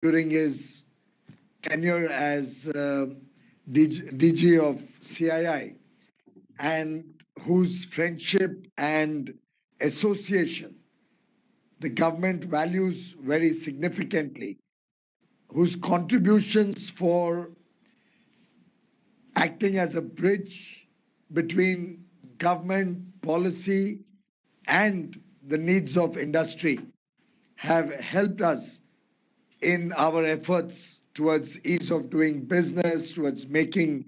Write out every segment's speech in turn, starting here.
during his tenure as DG of CII, and whose friendship and association the government values very significantly, whose contributions for acting as a bridge between government policy and the needs of industry have helped us in our efforts towards ease of doing business, towards making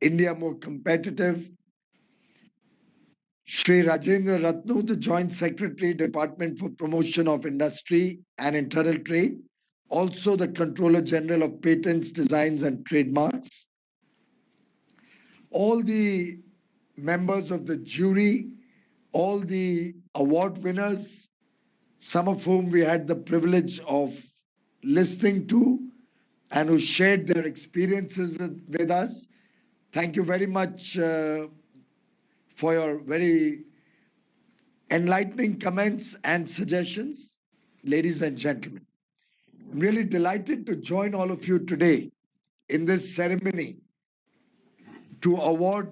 India more competitive. Shri Rajendra Ratnu, the Joint Secretary, Department for Promotion of Industry and Internal Trade, also the Controller General of Patents, Designs and Trademarks, all the members of the jury, all the award winners, some of whom we had the privilege of listening to and who shared their experiences with us. Thank you very much for your very enlightening comments and suggestions, ladies and gentlemen. I'm really delighted to join all of you today in this ceremony to award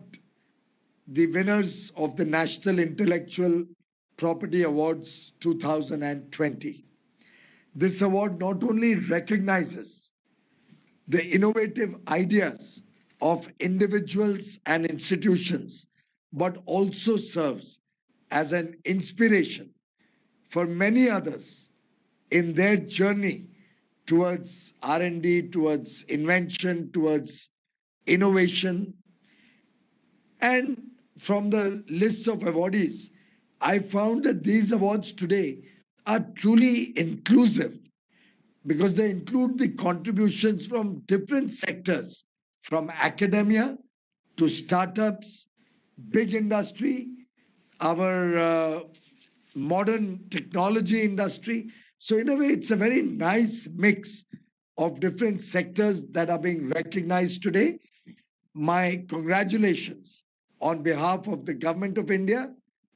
the winners of the National Intellectual Property Awards 2020. This award not only recognizes the innovative ideas of individuals and institutions, but also serves as an inspiration for many others in their journey towards R&D, towards invention, towards innovation. And from the list of awardees, I found that these awards today are truly inclusive because they include the contributions from different sectors, from academia to startups, big industry, our modern technology industry. So in a way, it's a very nice mix of different sectors that are being recognized today. My congratulations on behalf of the Government of India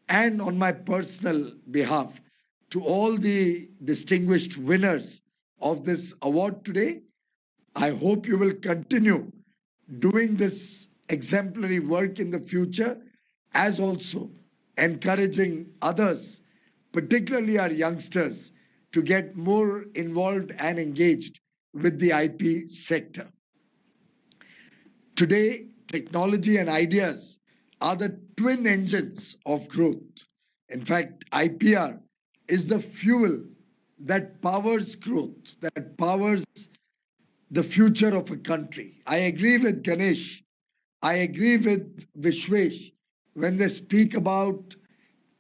and on my personal behalf to all the distinguished winners of this award today. I hope you will continue doing this exemplary work in the future, as also encouraging others, particularly our youngsters, to get more involved and engaged with the IP sector. Today, technology and ideas are the twin engines of growth. In fact, IPR is the fuel that powers growth, that powers the future of a country. I agree with Ganesh. I agree with Vishwesh when they speak about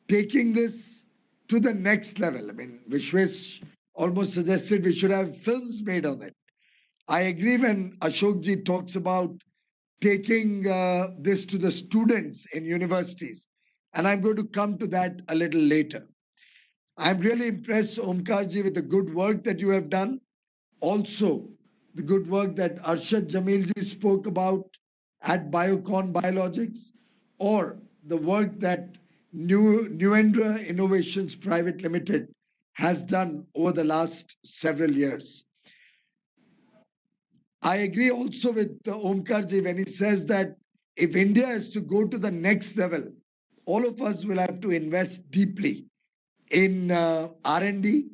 taking this to the next level. I mean, Vishwesh almost suggested we should have films made on it. I agree when Ashokji talks about taking this to the students in universities. And I'm going to come to that a little later. I'm really impressed, Omkarji, with the good work that you have done. Also, the good work that Arshad Jamilji spoke about at Biocon Biologics, or the work that Nuendra Innovations Private Limited has done over the last several years. I agree also with Omkarji when he says that if India is to go to the next level, all of us will have to invest deeply in R&D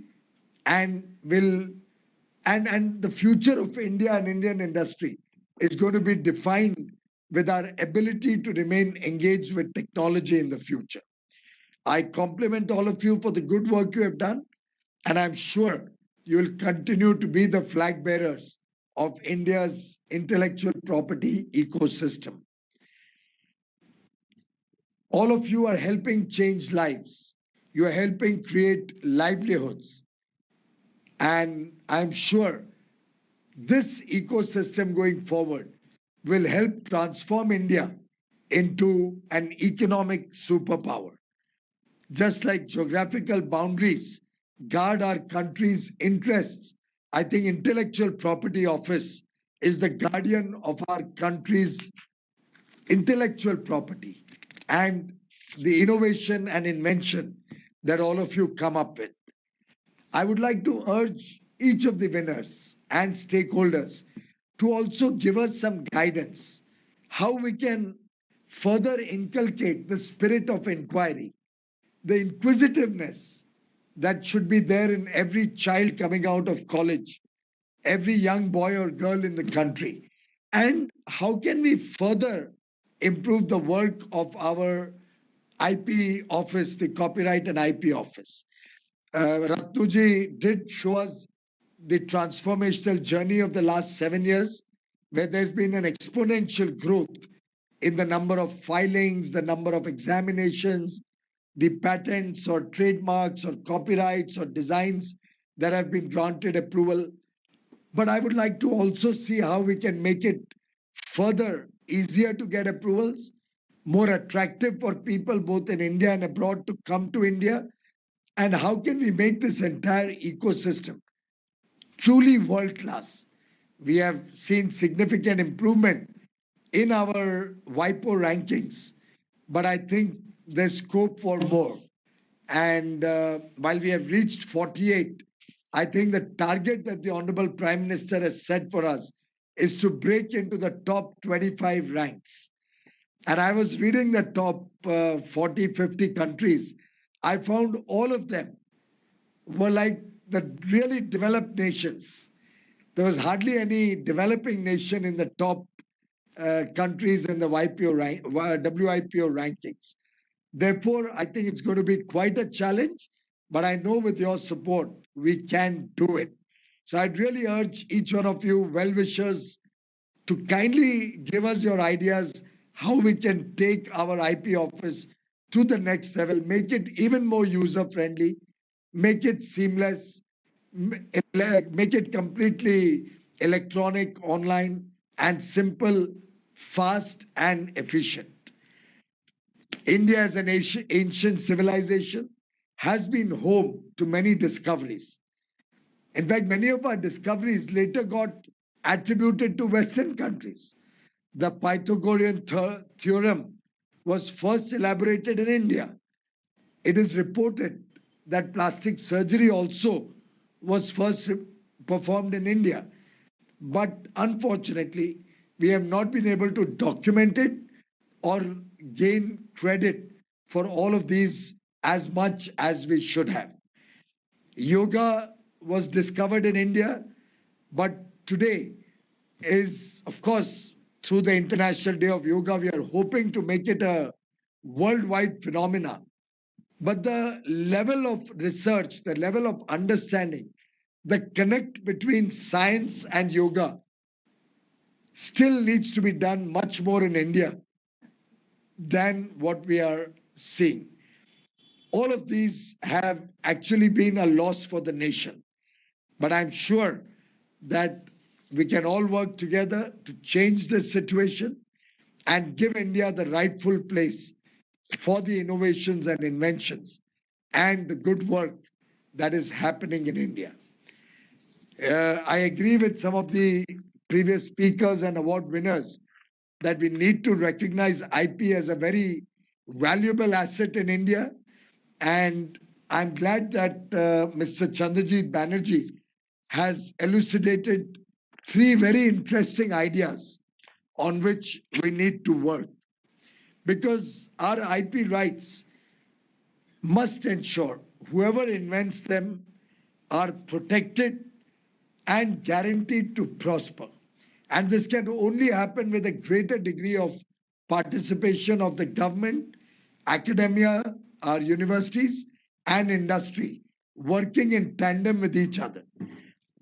and the future of India and Indian industry is going to be defined with our ability to remain engaged with technology in the future. I compliment all of you for the good work you have done, and I'm sure you will continue to be the flag bearers of India's intellectual property ecosystem. All of you are helping change lives. You are helping create livelihoods. And I'm sure this ecosystem going forward will help transform India into an economic superpower. Just like geographical boundaries guard our country's interests, I think Intellectual Property Office is the guardian of our country's intellectual property and the innovation and invention that all of you come up with. I would like to urge each of the winners and stakeholders to also give us some guidance how we can further inculcate the spirit of inquiry, the inquisitiveness that should be there in every child coming out of college, every young boy or girl in the country. And how can we further improve the work of our IP office, the Copyright and IP office? Ratnuji did show us the transformational journey of the last 7 years, where there's been an exponential growth in the number of filings, the number of examinations, the patents or trademarks or copyrights or designs that have been granted approval. But I would like to also see how we can make it further easier to get approvals, more attractive for people both in India and abroad to come to India. And how can we make this entire ecosystem truly world class? We have seen significant improvement in our WIPO rankings, but I think there's scope for more. And while we have reached 48, I think the target that the Honorable Prime Minister has set for us is to break into the top 25 ranks. And I was reading the top 40, 50 countries. I found all of them were like the really developed nations. There was hardly any developing nation in the top countries in the WIPO rankings. Therefore, I think it's going to be quite a challenge, but I know with your support, we can do it. So I'd really urge each one of you well-wishers to kindly give us your ideas how we can take our IP office to the next level, make it even more user-friendly, make it seamless, make it completely electronic, online, and simple, fast, and efficient. India, as an ancient civilization, has been home to many discoveries. In fact, many of our discoveries later got attributed to Western countries. The Pythagorean theorem was first elaborated in India. It is reported that plastic surgery also was first performed in India. But unfortunately, we have not been able to document it or gain credit for all of these as much as we should have. Yoga was discovered in India, but today is, of course, through the International Day of Yoga, we are hoping to make it a worldwide phenomena. But the level of research, the level of understanding, the connect between science and yoga still needs to be done much more in India than what we are seeing. All of these have actually been a loss for the nation. But I'm sure that we can all work together to change this situation and give India the rightful place for the innovations and inventions and the good work that is happening in India. I agree with some of the previous speakers and award winners that we need to recognize IP as a very valuable asset in India. And I'm glad that Mr. Chandrajit Banerjee has elucidated three very interesting ideas on which we need to work. Because our IP rights must ensure whoever invents them are protected and guaranteed to prosper. And this can only happen with a greater degree of participation of the government, academia, our universities, and industry working in tandem with each other.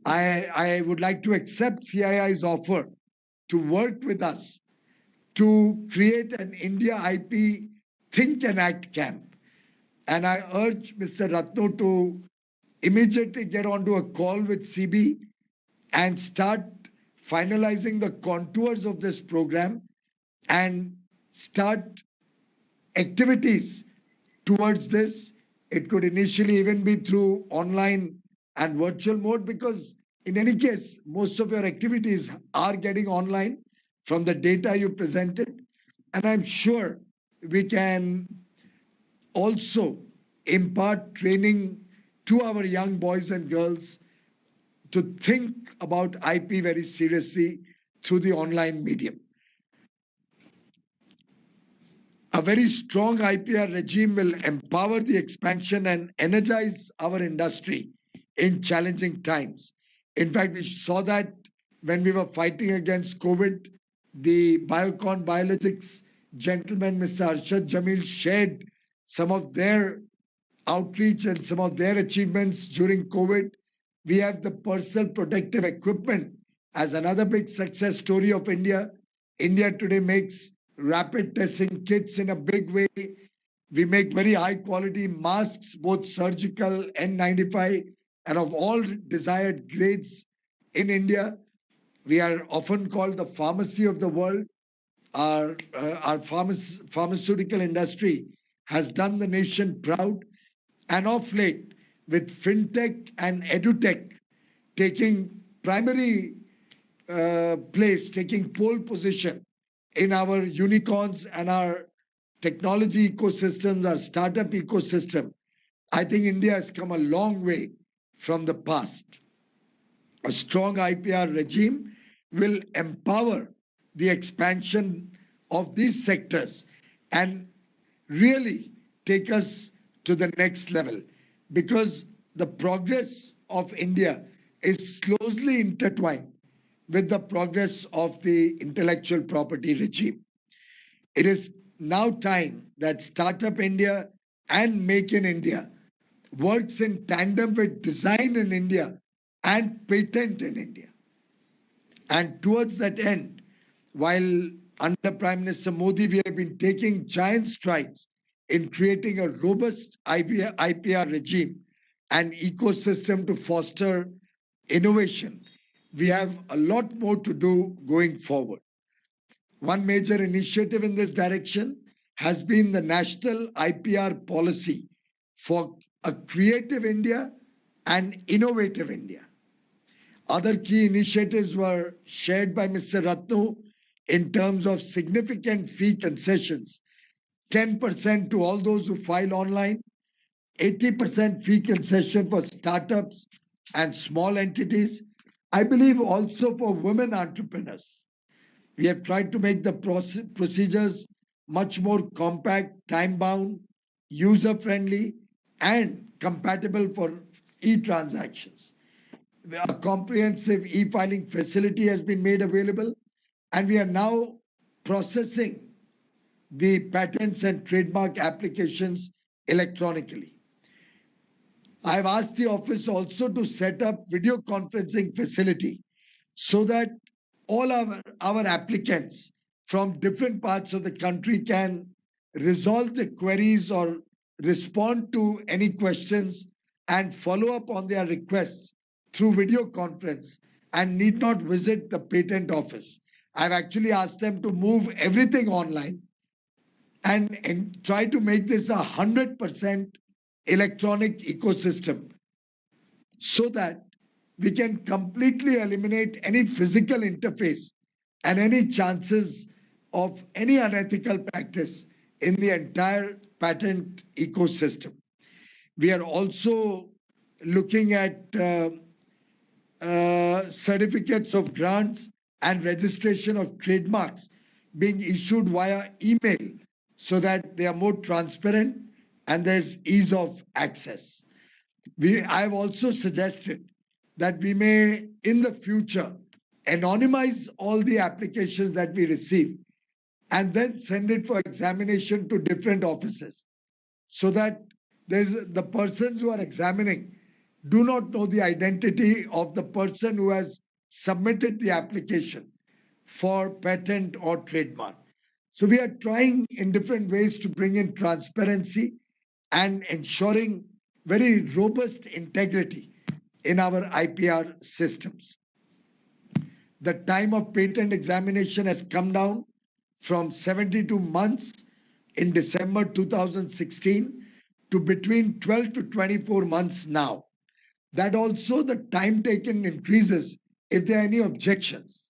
I would like to accept CII's offer to work with us to create an India IP Think and Act camp. And I urge Mr. Ratno to immediately get onto a call with CB and start finalizing the contours of this program and start activities towards this. It could initially even be through online and virtual mode, because in any case, most of your activities are getting online from the data you presented. And I'm sure we can also impart training to our young boys and girls to think about IP very seriously through the online medium. A very strong IPR regime will empower the expansion and energize our industry in challenging times. In fact, we saw that when we were fighting against COVID, the Biocon Biologics gentleman, Mr. Arshad Jamil, shared some of their outreach and some of their achievements during COVID. We have the personal protective equipment as another big success story of India. India today makes rapid testing kits in a big way. We make very high quality masks, both surgical, N95, and of all desired grades in India. We are often called the pharmacy of the world. Our pharmaceutical industry has done the nation proud. And of late, with fintech and edutech taking primary place, taking pole position in our unicorns and our technology ecosystems, our startup ecosystem, I think India has come a long way from the past. A strong IPR regime will empower the expansion of these sectors and really take us to the next level, because the progress of India is closely intertwined with the progress of the intellectual property regime. It is now time that Startup India and Make in India works in tandem with Design in India and Patent in India. And towards that end, while under Prime Minister Modi, we have been taking giant strides in creating a robust IPR regime and ecosystem to foster innovation, we have a lot more to do going forward. One major initiative in this direction has been the National IPR Policy for a Creative India and Innovative India. Other key initiatives were shared by Mr. Ratno in terms of significant fee concessions, 10% to all those who file online, 80% fee concession for startups and small entities. I believe also for women entrepreneurs. We have tried to make the procedures much more compact, time-bound, user-friendly, and compatible for e-transactions. A comprehensive e-filing facility has been made available, and we are now processing the patents and trademark applications electronically. I have asked the office also to set up video conferencing facility so that all our applicants from different parts of the country can resolve the queries or respond to any questions and follow up on their requests through video conference and need not visit the patent office. I've actually asked them to move everything online and try to make this 100% electronic ecosystem so that we can completely eliminate any physical interface and any chances of any unethical practice in the entire patent ecosystem. We are also looking at certificates of grants and registration of trademarks being issued via email so that they are more transparent and there's ease of access. I have also suggested that we may, in the future, anonymize all the applications that we receive and then send it for examination to different offices so that the persons who are examining do not know the identity of the person who has submitted the application for patent or trademark. So we are trying in different ways to bring in transparency and ensuring very robust integrity in our IPR systems. The time of patent examination has come down from 72 months in December 2016 to between 12 to 24 months now. That also the time taken increases if there are any objections.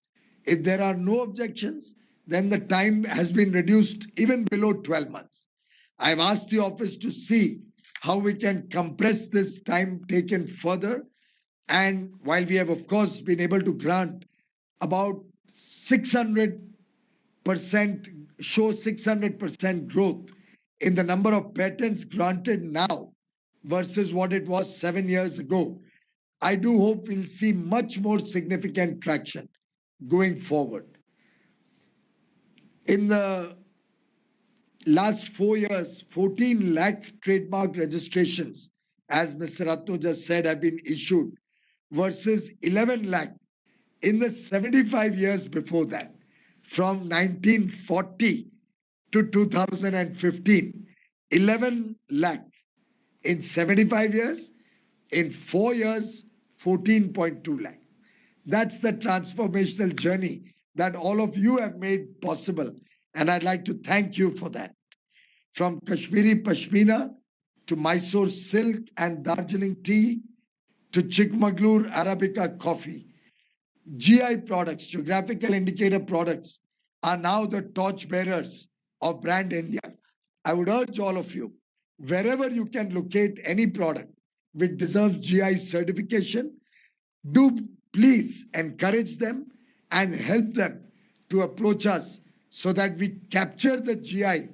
If there are no objections, then the time has been reduced even below 12 months. I've asked the office to see how we can compress this time taken further And while we have, of course, been able to grant about 600%, show 600% growth in the number of patents granted now versus what it was 7 years ago, I do hope we'll see much more significant traction going forward. In the last 4 years, 14 lakh trademark registrations, as Mr. Ratno just said, have been issued versus 11 lakh in the 75 years before that, from 1940 to 2015. 11 lakh in 75 years, in 4 years, 14.2 lakh. That's the transformational journey that all of you have made possible. And I'd like to thank you for that. From Kashmiri Pashmina to Mysore silk and Darjeeling tea to Chikmagalur Arabica coffee, GI products, geographical indicator products, are now the torchbearers of Brand India. I would urge all of you, wherever you can locate any product which deserves GI certification, do please encourage them and help them to approach us so that we capture the GI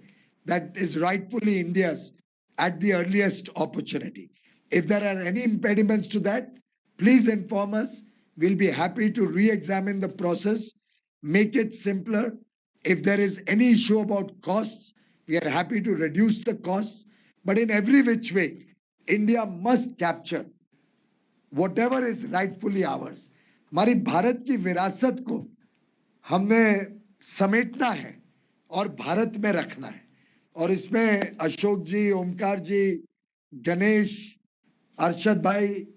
that is rightfully India's at the earliest opportunity. If there are any impediments to that, please inform us. We'll be happy to re-examine the process, make it simpler. If there is any issue about costs, we are happy to reduce the costs. But in every which way, India must capture whatever is rightfully ours. हमारी भारत की विरासत को हमने समेटना है और भारत में रखना है. और इसमें अशोक जी, ओमकार जी, गणेश, अरशद भाई,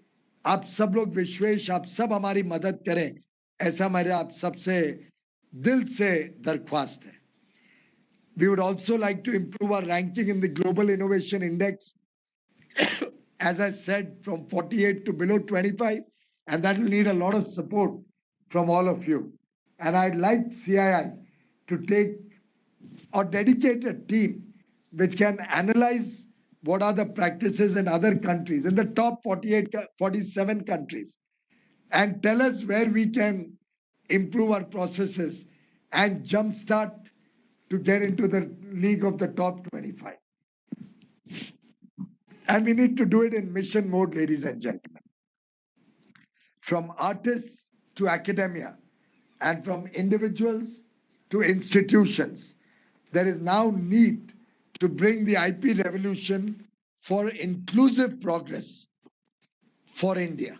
आप सब लोग, विश्वेश, आप सब हमारी मदद करें, ऐसा मेरे आप सबसे दिल से दरख्वास्त है. We would also like to improve our ranking in the Global Innovation Index, as I said, from 48 to below 25, and that will need a lot of support from all of you. And I'd like CII to take or dedicate a team which can analyze what are the practices in other countries, in the top 48, 47 countries, and tell us where we can improve our processes and jumpstart to get into the league of the top 25. And we need to do it in mission mode, ladies and gentlemen. From artists to academia, and from individuals to institutions, there is now need to bring the IP revolution for inclusive progress for India.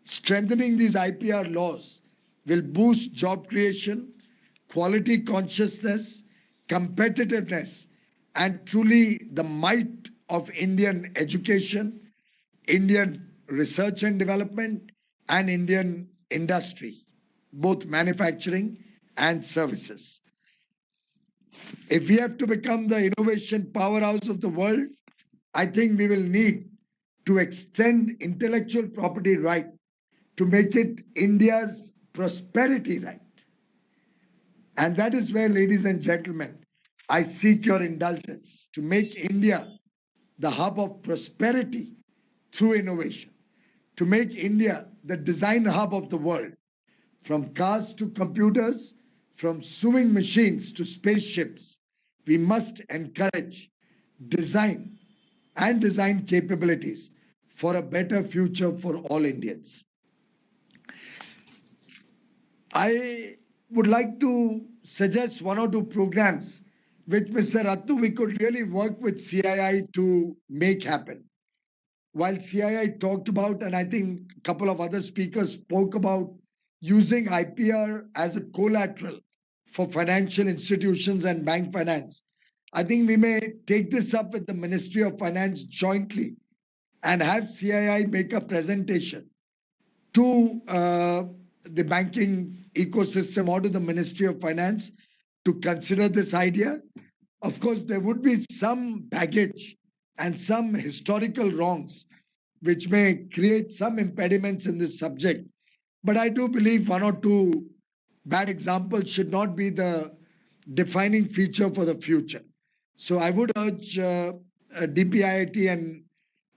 Strengthening these IPR laws will boost job creation, quality consciousness, competitiveness, and truly the might of Indian education, Indian research and development, and Indian industry, both manufacturing and services. If we have to become the innovation powerhouse of the world, I think we will need to extend intellectual property right to make it India's prosperity right. And that is where, ladies and gentlemen, I seek your indulgence to make India the hub of prosperity through innovation, to make India the design hub of the world, from cars to computers, from sewing machines to spaceships. We must encourage design and design capabilities for a better future for all Indians. I would like to suggest one or two programs which, Mr. Rattu, we could really work with CII to make happen. While CII talked about, and I think a couple of other speakers spoke about, using IPR as a collateral for financial institutions and bank finance, I think we may take this up with the Ministry of Finance jointly and have CII make a presentation to the banking ecosystem or to the Ministry of Finance to consider this idea. Of course, there would be some baggage and some historical wrongs which may create some impediments in this subject. But I do believe one or two bad examples should not be the defining feature for the future. So I would urge DPIIT and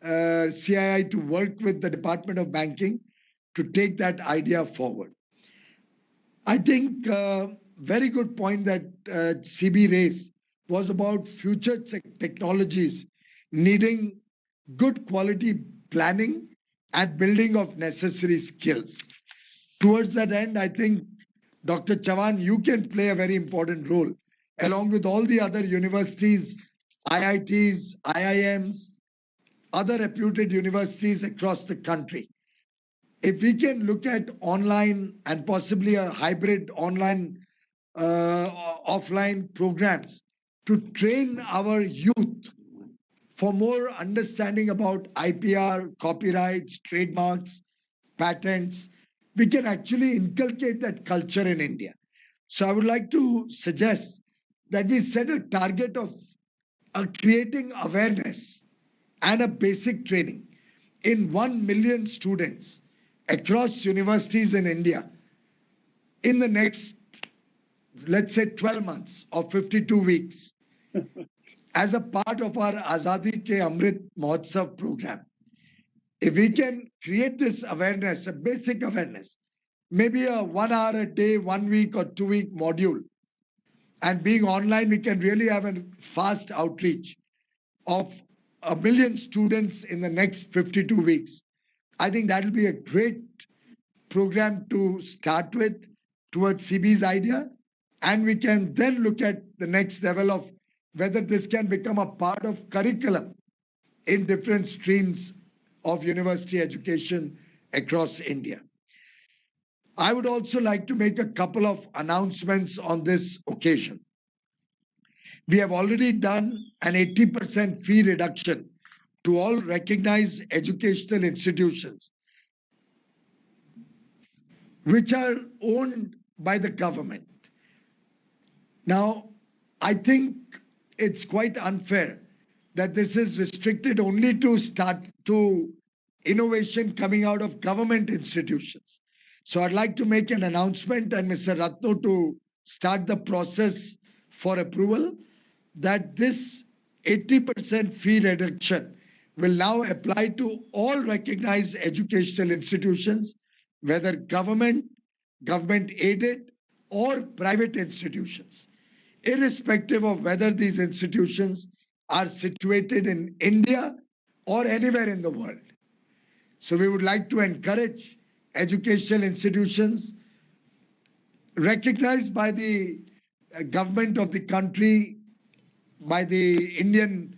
CII to work with the Department of Banking to take that idea forward. I think very good point that CB raised was about future technologies needing good quality planning and building of necessary skills. Towards that end, I think Dr. Chavan, you can play a very important role along with all the other universities, IITs, IIMs, other reputed universities across the country. If we can look at online and possibly a hybrid online offline programs to train our youth for more understanding about IPR, copyrights, trademarks, patents, we can actually inculcate that culture in India. So I would like to suggest that we set a target of creating awareness and a basic training in 1 million students across universities in India in the next, let's say, 12 months or 52 weeks as a part of our Azadi Ke Amrit Mahotsav program. If we can create this awareness, a basic awareness, maybe a 1 hour a day, 1 week or 2 week module, and being online, we can really have a fast outreach of 1 million students in the next 52 weeks. I think that will be a great program to start with towards CB's idea. And we can then look at the next level of whether this can become a part of curriculum in different streams of university education across India. I would also like to make a couple of announcements on this occasion. We have already done an 80% fee reduction to all recognized educational institutions which are owned by the government. Now, I think it's quite unfair that this is restricted only to innovation coming out of government institutions. So I'd like to make an announcement and Mr. Ratno to start the process for approval that this 80% fee reduction will now apply to all recognized educational institutions, whether government, government aided, or private institutions, irrespective of whether these institutions are situated in India or anywhere in the world. So we would like to encourage educational institutions recognized by the government of the country, by the Indian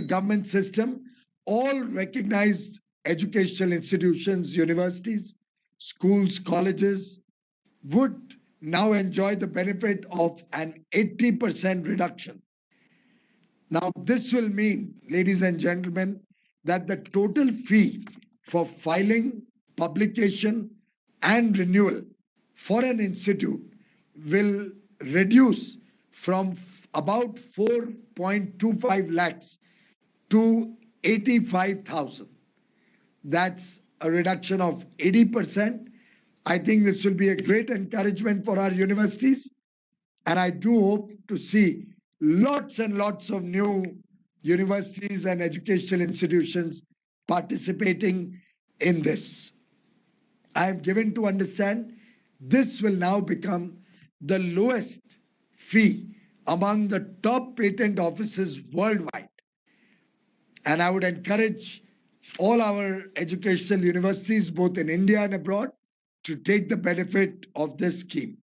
government system, all recognized educational institutions, universities, schools, colleges would now enjoy the benefit of an 80% reduction. Now, this will mean, ladies and gentlemen, that the total fee for filing, publication, and renewal for an institute will reduce from about 4.25 lakhs to 85,000. That's a reduction of 80%. I think this will be a great encouragement for our universities. And I do hope to see lots and lots of new universities and educational institutions participating in this. I am given to understand this will now become the lowest fee among the top patent offices worldwide. And I would encourage all our educational universities, both in India and abroad, to take the benefit of this scheme.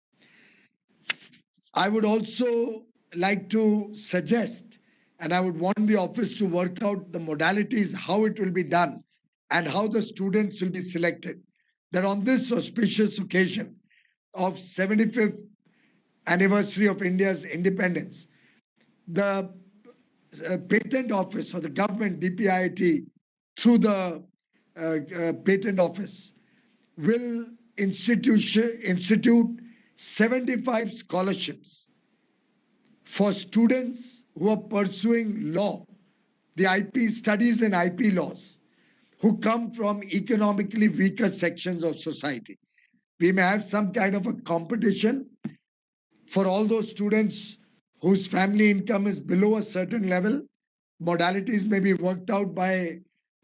I would also like to suggest, and I would want the office to work out the modalities, how it will be done, and how the students will be selected, that on this auspicious occasion of 75th anniversary of India's independence, the patent office or the government, DPIIT, through the patent office, will institute 75 scholarships for students who are pursuing law, the IP studies in IP laws, who come from economically weaker sections of society. We may have some kind of a competition for all those students whose family income is below a certain level, modalities may be worked out by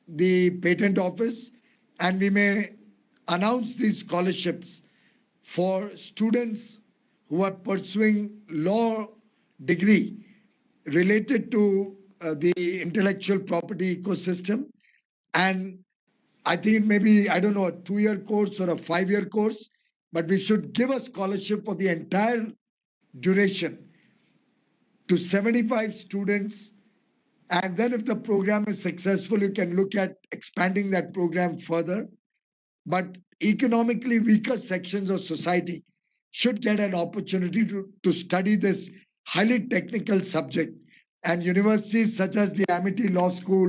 the patent office, and we may announce these scholarships for students who are pursuing law degree related to the intellectual property ecosystem. And I think it may be, I don't know, a 2-year course or a 5-year course, but we should give a scholarship for the entire duration to 75 students. And then if the program is successful, you can look at expanding that program further. But economically weaker sections of society should get an opportunity to study this highly technical subject. And universities such as the Amity Law School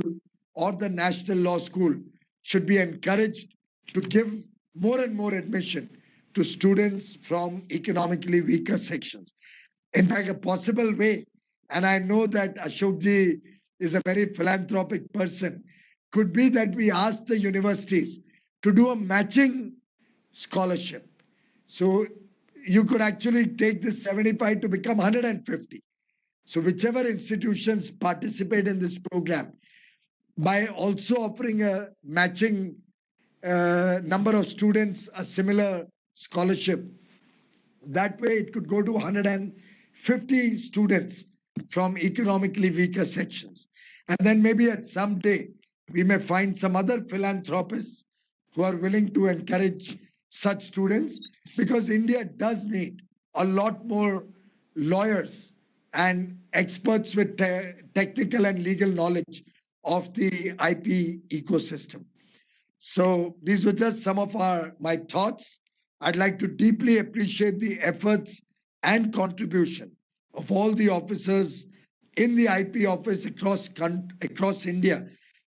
or the National Law School should be encouraged to give more and more admission to students from economically weaker sections. In fact, a possible way, and I know that Ashokji is a very philanthropic person, could be that we ask the universities to do a matching scholarship. So you could actually take this 75 to become 150. So whichever institutions participate in this program, by also offering a matching number of students a similar scholarship, that way it could go to 150 students from economically weaker sections. And then maybe at some day, we may find some other philanthropists who are willing to encourage such students, because India does need a lot more lawyers and experts with technical and legal knowledge of the IP ecosystem. So these were just some of my thoughts. I'd like to deeply appreciate the efforts and contribution of all the officers in the IP office across India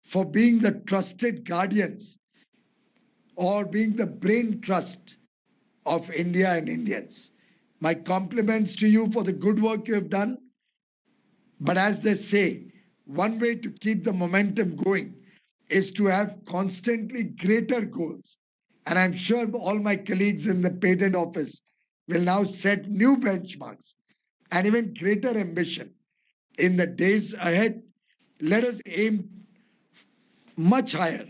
for being the trusted guardians or being the brain trust of India and Indians. My compliments to you for the good work you have done. But as they say, one way to keep the momentum going is to have constantly greater goals. And I'm sure all my colleagues in the patent office will now set new benchmarks and even greater ambition in the days ahead. Let us aim much higher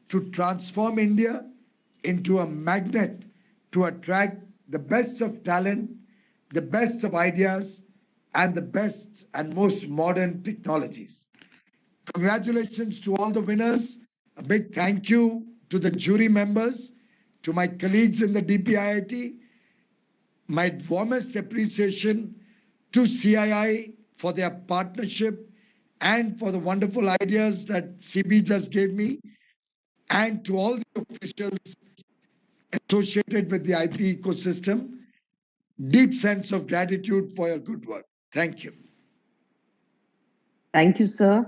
to transform India into a magnet to attract the best of talent, the best of ideas, and the best and most modern technologies. Congratulations to all the winners. A big thank you to the jury members, to my colleagues in the DPIIT, my warmest appreciation to CII for their partnership and for the wonderful ideas that CB just gave me, and to all the officials associated with the IP ecosystem. Deep sense of gratitude for your good work. Thank you. Thank you, sir,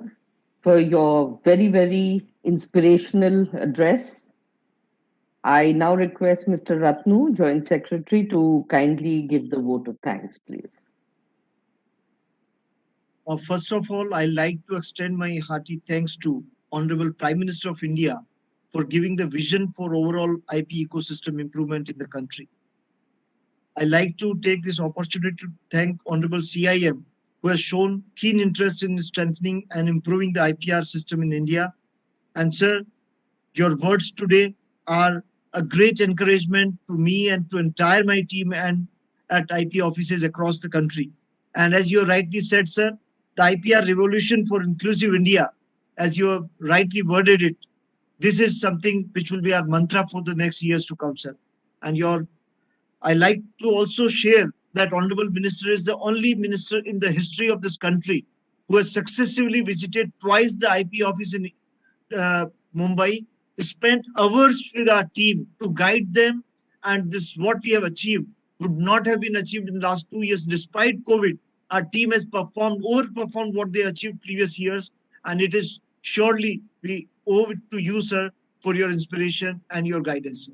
for your very, very inspirational address. I now request Mr. Ratnu, Joint Secretary, to kindly give the vote of thanks, please. First of all, I like to extend my hearty thanks to Honorable Prime Minister of India for giving the vision for overall IP ecosystem improvement in the country. I like to take this opportunity to thank Honorable CIM, who has shown keen interest in strengthening and improving the IPR system in India. And sir, your words today are a great encouragement to me and to entire my team and at IP offices across the country. And as you rightly said, sir, the IPR revolution for inclusive India, as you have rightly worded it, this is something which will be our mantra for the next years to come, sir. And I like to also share that Honorable Minister is the only minister in the history of this country who has successively visited twice the IP office in Mumbai, spent hours with our team to guide them, and this what we have achieved would not have been achieved in the last 2 years despite COVID. Our team has overperformed what they achieved previous years, and it is surely we owe it to you, sir, for your inspiration and your guidance.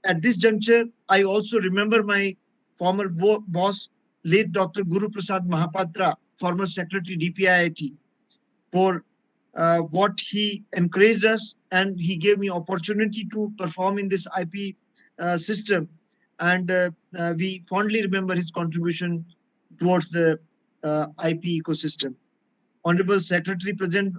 At this juncture, I also remember my former boss, late Dr. Guru Prasad Mahapatra, former Secretary DPIIT, for what he encouraged us, and he gave me opportunity to perform in this IP system, and we fondly remember his contribution towards the IP ecosystem. Honorable Secretary Present,